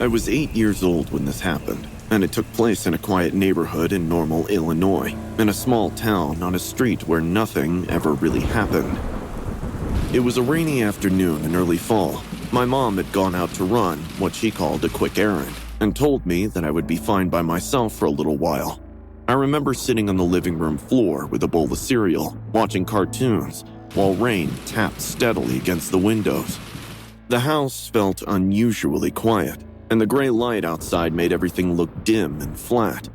I was 8 years old when this happened, and it took place in a quiet neighborhood in Normal, Illinois, in a small town on a street where nothing ever really happened. It was a rainy afternoon in early fall. My mom had gone out to run what she called a quick errand and told me that I would be fine by myself for a little while. I remember sitting on the living room floor with a bowl of cereal, watching cartoons, while rain tapped steadily against the windows. The house felt unusually quiet, and the gray light outside made everything look dim and flat.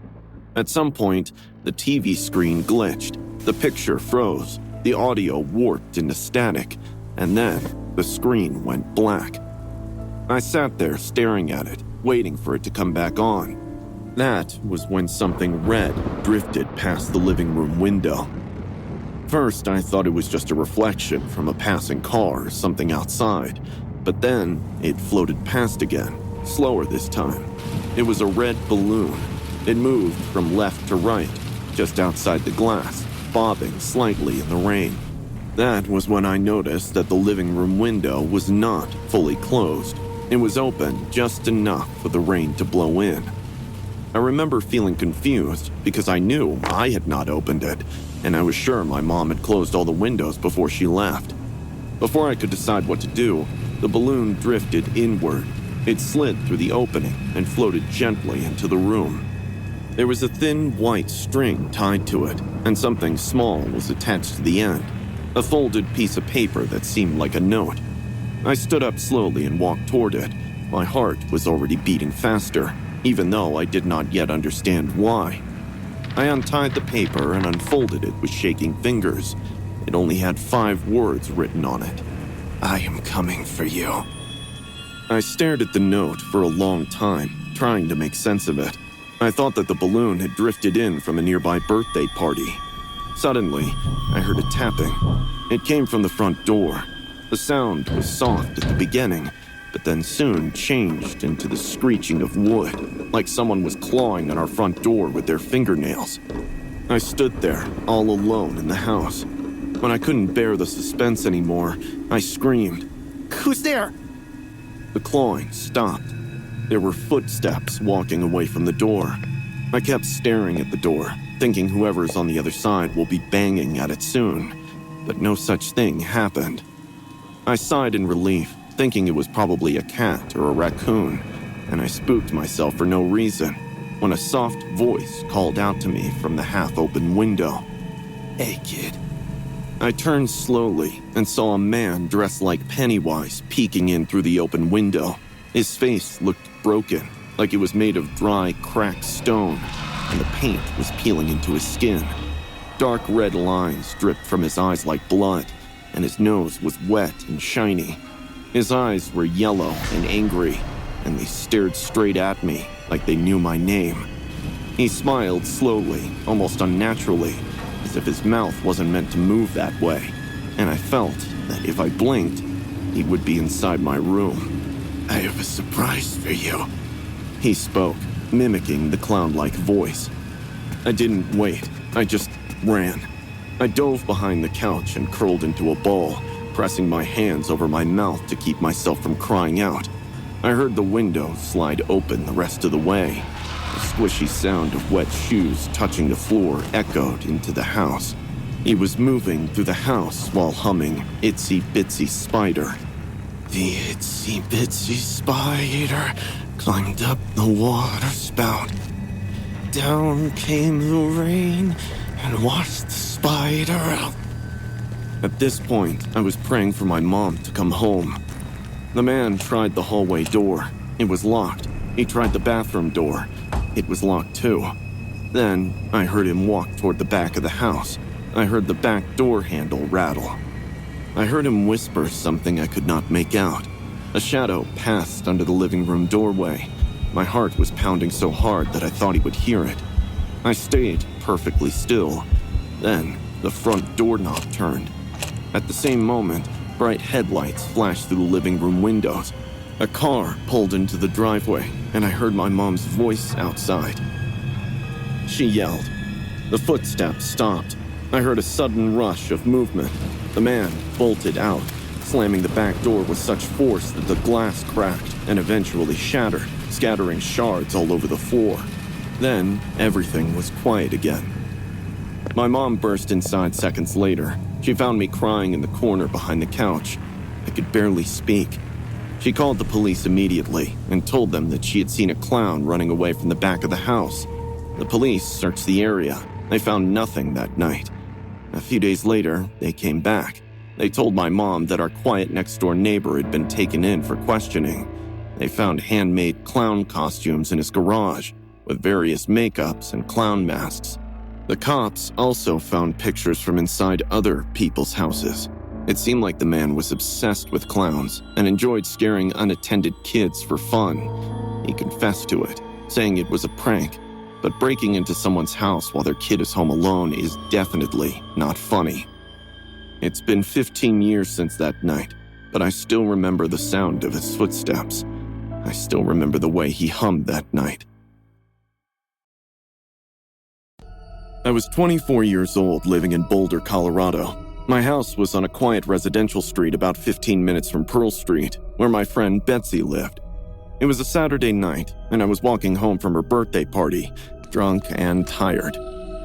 At some point, the TV screen glitched, the picture froze, the audio warped into static, and then the screen went black. I sat there staring at it, waiting for it to come back on. That was when something red drifted past the living room window. First, I thought it was just a reflection from a passing car or something outside, but then it floated past again, slower this time. It was a red balloon. It moved from left to right, just outside the glass, bobbing slightly in the rain. That was when I noticed that the living room window was not fully closed. It was open just enough for the rain to blow in. I remember feeling confused because I knew I had not opened it, and I was sure my mom had closed all the windows before she left. Before I could decide what to do, the balloon drifted inward. It slid through the opening and floated gently into the room. There was a thin white string tied to it, and something small was attached to the end, a folded piece of paper that seemed like a note. I stood up slowly and walked toward it. My heart was already beating faster, even though I did not yet understand why. I untied the paper and unfolded it with shaking fingers. It only had 5 words written on it. "I am coming for you." I stared at the note for a long time, trying to make sense of it. I thought that the balloon had drifted in from a nearby birthday party. Suddenly, I heard a tapping. It came from the front door. The sound was soft at the beginning, but then soon changed into the screeching of wood, like someone was clawing on our front door with their fingernails. I stood there, all alone in the house. When I couldn't bear the suspense anymore, I screamed, "Who's there?" The clawing stopped. There were footsteps walking away from the door. I kept staring at the door, thinking whoever's on the other side will be banging at it soon, but no such thing happened. I sighed in relief, thinking it was probably a cat or a raccoon, and I spooked myself for no reason when a soft voice called out to me from the half-open window. "Hey, kid." I turned slowly and saw a man dressed like Pennywise peeking in through the open window. His face looked broken, like it was made of dry, cracked stone, and the paint was peeling into his skin. Dark red lines dripped from his eyes like blood, and his nose was wet and shiny. His eyes were yellow and angry, and they stared straight at me like they knew my name. He smiled slowly, almost unnaturally, as if his mouth wasn't meant to move that way, and I felt that if I blinked, he would be inside my room. "I have a surprise for you," he spoke, mimicking the clown-like voice. I didn't wait, I just ran. I dove behind the couch and curled into a ball, pressing my hands over my mouth to keep myself from crying out. I heard the window slide open the rest of the way. The squishy sound of wet shoes touching the floor echoed into the house. He was moving through the house while humming Itsy Bitsy Spider. The itsy bitsy spider climbed up the water spout. Down came the rain and washed the spider out. At this point, I was praying for my mom to come home. The man tried the hallway door. It was locked. He tried the bathroom door. It was locked too. Then, I heard him walk toward the back of the house. I heard the back door handle rattle. I heard him whisper something I could not make out. A shadow passed under the living room doorway. My heart was pounding so hard that I thought he would hear it. I stayed perfectly still. Then, the front doorknob turned. At the same moment, bright headlights flashed through the living room windows. A car pulled into the driveway, and I heard my mom's voice outside. She yelled. The footsteps stopped. I heard a sudden rush of movement. The man bolted out, slamming the back door with such force that the glass cracked and eventually shattered, scattering shards all over the floor. Then, everything was quiet again. My mom burst inside seconds later. She found me crying in the corner behind the couch. I could barely speak. She called the police immediately and told them that she had seen a clown running away from the back of the house. The police searched the area. They found nothing that night. A few days later, they came back. They told my mom that our quiet next-door neighbor had been taken in for questioning. They found handmade clown costumes in his garage, with various makeups and clown masks. The cops also found pictures from inside other people's houses. It seemed like the man was obsessed with clowns and enjoyed scaring unattended kids for fun. He confessed to it, saying it was a prank, but breaking into someone's house while their kid is home alone is definitely not funny. It's been 15 years since that night, but I still remember the sound of his footsteps. I still remember the way he hummed that night. I was 24 years old, living in Boulder, Colorado. My house was on a quiet residential street about 15 minutes from Pearl Street, where my friend Betsy lived. It was a Saturday night, and I was walking home from her birthday party, drunk and tired.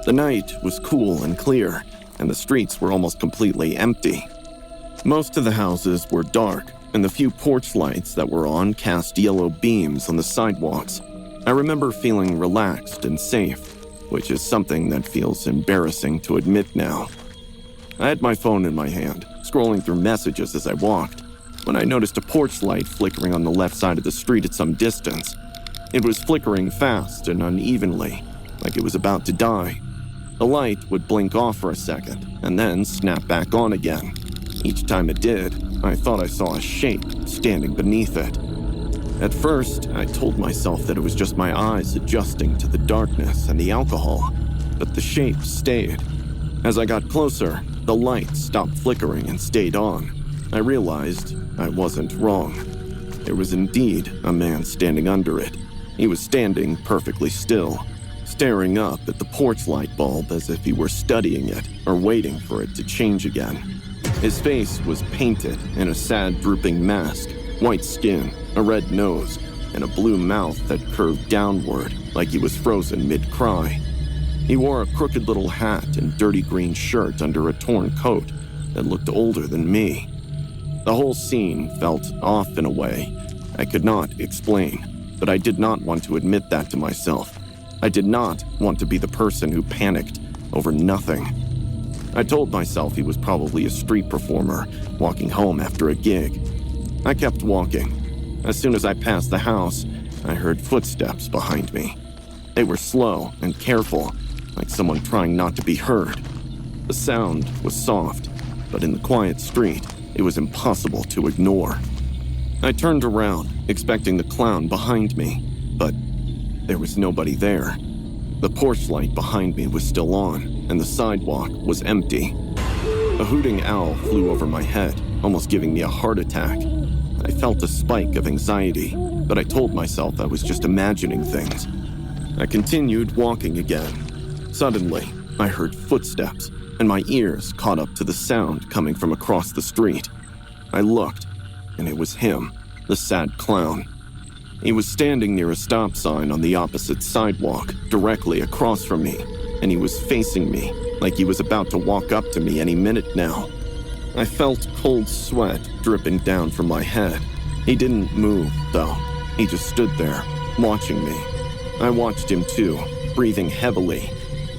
The night was cool and clear, and the streets were almost completely empty. Most of the houses were dark, and the few porch lights that were on cast yellow beams on the sidewalks. I remember feeling relaxed and safe, which is something that feels embarrassing to admit now. I had my phone in my hand, scrolling through messages as I walked, when I noticed a porch light flickering on the left side of the street at some distance. It was flickering fast and unevenly, like it was about to die. The light would blink off for a second, and then snap back on again. Each time it did, I thought I saw a shape standing beneath it. At first, I told myself that it was just my eyes adjusting to the darkness and the alcohol, but the shape stayed. As I got closer, the light stopped flickering and stayed on. I realized I wasn't wrong. There was indeed a man standing under it. He was standing perfectly still, staring up at the porch light bulb as if he were studying it or waiting for it to change again. His face was painted in a sad, drooping mask, white skin, a red nose, and a blue mouth that curved downward like he was frozen mid-cry. He wore a crooked little hat and dirty green shirt under a torn coat that looked older than me. The whole scene felt off in a way I could not explain, but I did not want to admit that to myself. I did not want to be the person who panicked over nothing. I told myself he was probably a street performer walking home after a gig. I kept walking. As soon as I passed the house, I heard footsteps behind me. They were slow and careful, like someone trying not to be heard. The sound was soft, but in the quiet street, it was impossible to ignore. I turned around, expecting the clown behind me, but there was nobody there. The porch light behind me was still on, and the sidewalk was empty. A hooting owl flew over my head, almost giving me a heart attack. I felt a spike of anxiety, but I told myself I was just imagining things. I continued walking again. Suddenly, I heard footsteps, and my ears caught up to the sound coming from across the street. I looked, and it was him, the sad clown. He was standing near a stop sign on the opposite sidewalk, directly across from me, and he was facing me, like he was about to walk up to me any minute now. I felt cold sweat dripping down from my head. He didn't move, though. He just stood there, watching me. I watched him too, breathing heavily,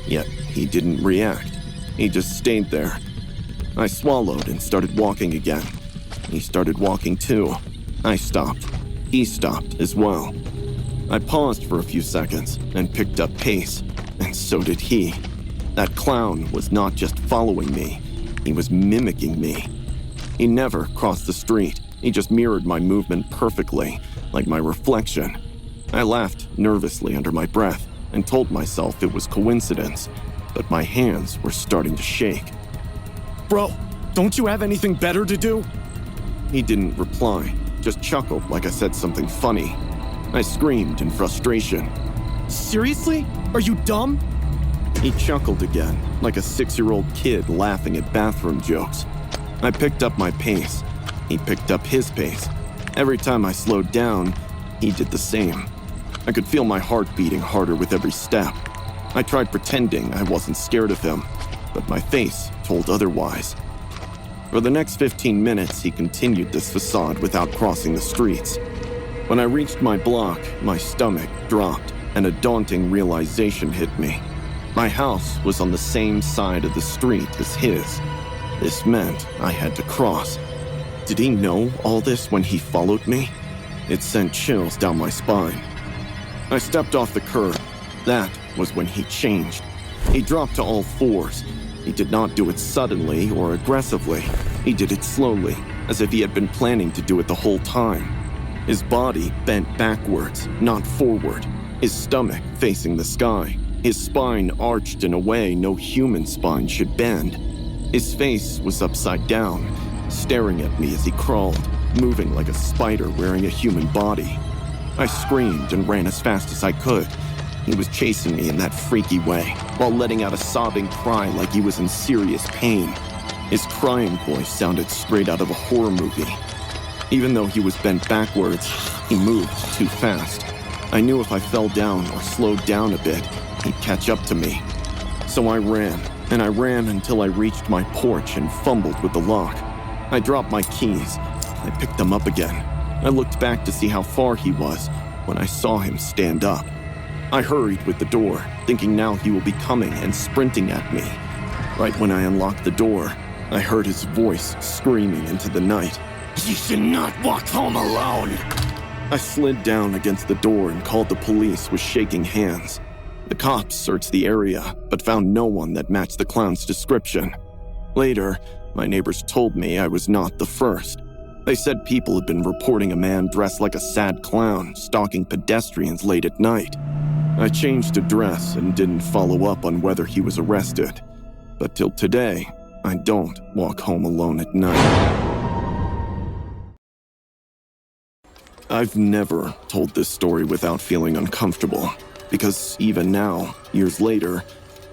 yet he didn't react. He just stayed there. I swallowed and started walking again. He started walking too. I stopped. He stopped as well. I paused for a few seconds and picked up pace, and so did he. That clown was not just following me, he was mimicking me. He never crossed the street. He just mirrored my movement perfectly, like my reflection. I laughed nervously under my breath and told myself it was coincidence, but my hands were starting to shake. Bro, don't you have anything better to do? He didn't reply, just chuckled like I said something funny. I screamed in frustration. Seriously? Are you dumb? He chuckled again, like a 6-year-old kid laughing at bathroom jokes. I picked up my pace. He picked up his pace. Every time I slowed down, he did the same. I could feel my heart beating harder with every step. I tried pretending I wasn't scared of him, but my face told otherwise. For the next 15 minutes, he continued this facade without crossing the streets. When I reached my block, my stomach dropped, and a daunting realization hit me. My house was on the same side of the street as his. This meant I had to cross. Did he know all this when he followed me? It sent chills down my spine. I stepped off the curb. That was when he changed. He dropped to all fours. He did not do it suddenly or aggressively. He did it slowly, as if he had been planning to do it the whole time. His body bent backwards, not forward. His stomach facing the sky. His spine arched in a way no human spine should bend. His face was upside down, staring at me as he crawled, moving like a spider wearing a human body. I screamed and ran as fast as I could. He was chasing me in that freaky way, while letting out a sobbing cry like he was in serious pain. His crying voice sounded straight out of a horror movie. Even though he was bent backwards, he moved too fast. I knew if I fell down or slowed down a bit, he'd catch up to me. So I ran, and I ran until I reached my porch and fumbled with the lock. I dropped my keys. I picked them up again. I looked back to see how far he was when I saw him stand up. I hurried with the door, thinking now he will be coming and sprinting at me. Right when I unlocked the door, I heard his voice screaming into the night. You should not walk home alone! I slid down against the door and called the police with shaking hands. The cops searched the area, but found no one that matched the clown's description. Later, my neighbors told me I was not the first. They said people had been reporting a man dressed like a sad clown stalking pedestrians late at night. I changed address and didn't follow up on whether he was arrested. But till today, I don't walk home alone at night. I've never told this story without feeling uncomfortable, because even now, years later,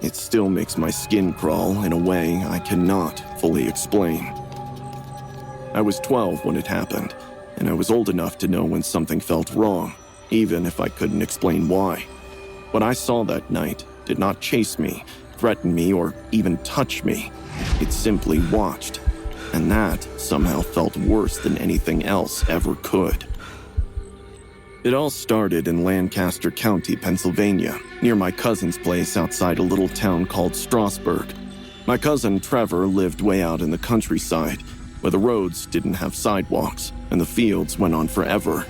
it still makes my skin crawl in a way I cannot fully explain. I was 12 when it happened, and I was old enough to know when something felt wrong, even if I couldn't explain why. What I saw that night did not chase me, threaten me, or even touch me. It simply watched, and that somehow felt worse than anything else ever could. It all started in Lancaster County, Pennsylvania, near my cousin's place outside a little town called Strasburg. My cousin Trevor lived way out in the countryside, where the roads didn't have sidewalks, and the fields went on forever.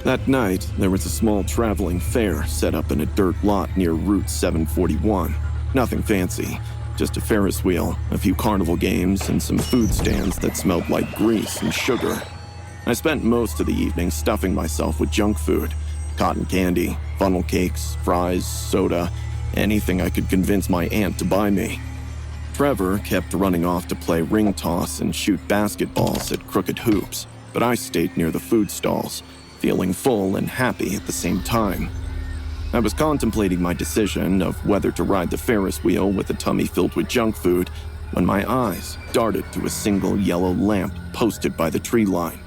That night, there was a small traveling fair set up in a dirt lot near Route 741. Nothing fancy, just a Ferris wheel, a few carnival games, and some food stands that smelled like grease and sugar. I spent most of the evening stuffing myself with junk food, cotton candy, funnel cakes, fries, soda, anything I could convince my aunt to buy me. Trevor kept running off to play ring toss and shoot basketballs at crooked hoops, but I stayed near the food stalls, feeling full and happy at the same time. I was contemplating my decision of whether to ride the Ferris wheel with a tummy filled with junk food when my eyes darted to a single yellow lamp posted by the tree line.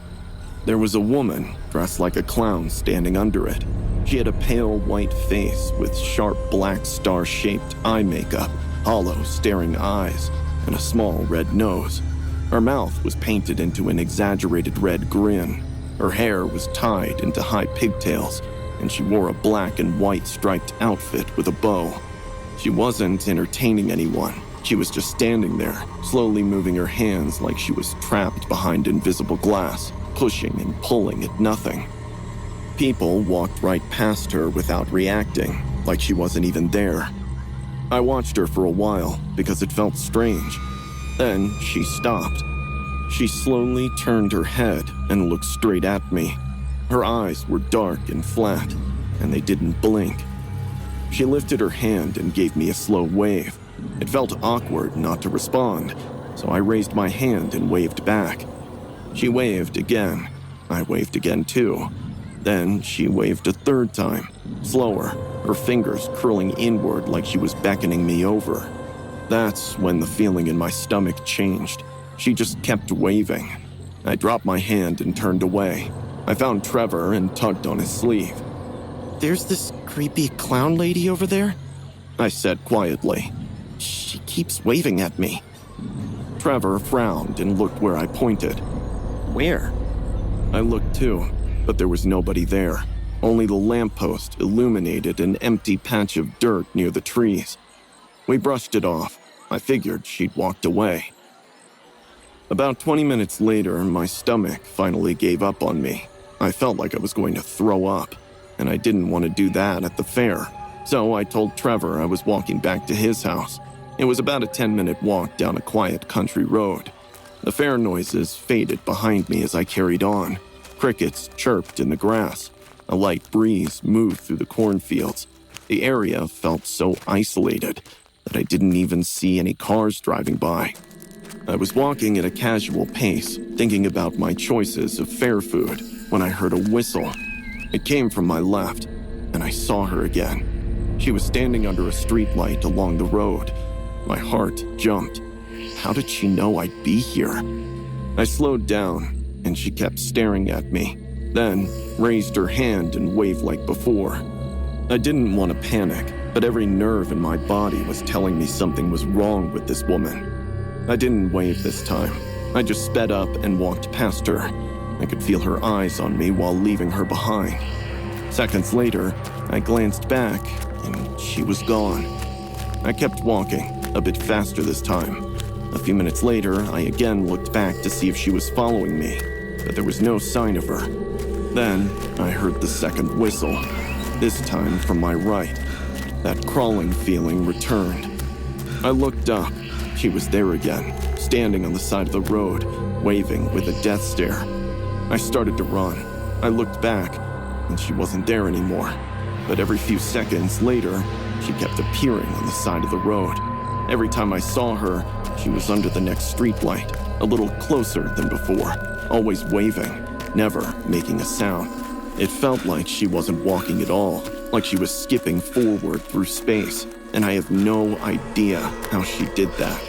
There was a woman dressed like a clown standing under it. She had a pale white face with sharp black star-shaped eye makeup, hollow staring eyes, and a small red nose. Her mouth was painted into an exaggerated red grin. Her hair was tied into high pigtails, and she wore a black and white striped outfit with a bow. She wasn't entertaining anyone. She was just standing there, slowly moving her hands like she was trapped behind invisible glass, pushing and pulling at nothing. People walked right past her without reacting, like she wasn't even there. I watched her for a while because it felt strange. Then she stopped. She slowly turned her head and looked straight at me. Her eyes were dark and flat, and they didn't blink. She lifted her hand and gave me a slow wave. It felt awkward not to respond, so I raised my hand and waved back. She waved again. I waved again too. Then she waved a third time, slower, her fingers curling inward like she was beckoning me over. That's when the feeling in my stomach changed. She just kept waving. I dropped my hand and turned away. I found Trevor and tugged on his sleeve. There's this creepy clown lady over there, I said quietly. She keeps waving at me. Trevor frowned and looked where I pointed. Where? I looked too, but there was nobody there. Only the lamppost illuminated an empty patch of dirt near the trees. We brushed it off. I figured she'd walked away. About 20 minutes later, my stomach finally gave up on me. I felt like I was going to throw up, and I didn't want to do that at the fair. So I told Trevor I was walking back to his house. It was about a 10-minute walk down a quiet country road. The fair noises faded behind me as I carried on. Crickets chirped in the grass. A light breeze moved through the cornfields. The area felt so isolated that I didn't even see any cars driving by. I was walking at a casual pace, thinking about my choices of fair food, when I heard a whistle. It came from my left, and I saw her again. She was standing under a streetlight along the road. My heart jumped. How did she know I'd be here? I slowed down, and she kept staring at me, then raised her hand and waved like before. I didn't want to panic, but every nerve in my body was telling me something was wrong with this woman. I didn't wave this time. I just sped up and walked past her. I could feel her eyes on me while leaving her behind. Seconds later, I glanced back, and she was gone. I kept walking, a bit faster this time. A few minutes later, I again looked back to see if she was following me, but there was no sign of her. Then, I heard the second whistle, this time from my right. That crawling feeling returned. I looked up. She was there again, standing on the side of the road, waving with a death stare. I started to run. I looked back, and she wasn't there anymore. But every few seconds later, she kept appearing on the side of the road. Every time I saw her, she was under the next streetlight, a little closer than before, always waving, never making a sound. It felt like she wasn't walking at all, like she was skipping forward through space, and I have no idea how she did that.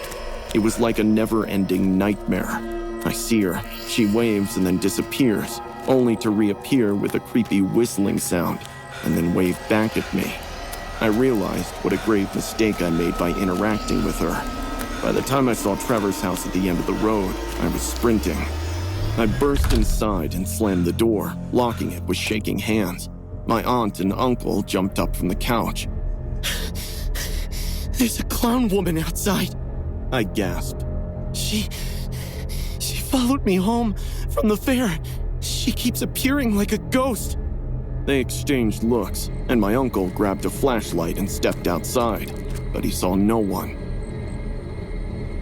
It was like a never-ending nightmare. I see her, she waves and then disappears, only to reappear with a creepy whistling sound, and then wave back at me. I realized what a grave mistake I made by interacting with her. By the time I saw Trevor's house at the end of the road, I was sprinting. I burst inside and slammed the door, locking it with shaking hands. My aunt and uncle jumped up from the couch. There's a clown woman outside, I gasped. She followed me home from the fair. She keeps appearing like a ghost. They exchanged looks, and my uncle grabbed a flashlight and stepped outside, but he saw no one.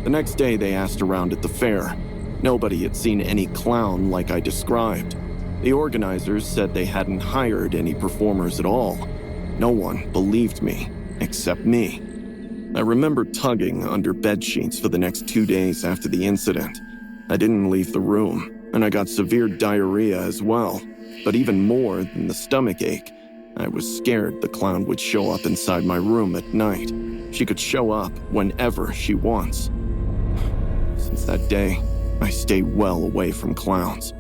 The next day they asked around at the fair. Nobody had seen any clown like I described. The organizers said they hadn't hired any performers at all. No one believed me, except me. I remember tugging under bedsheets for the next 2 days after the incident. I didn't leave the room, and I got severe diarrhea as well. But even more than the stomach ache, I was scared the clown would show up inside my room at night. She could show up whenever she wants. Since that day, I stay well away from clowns.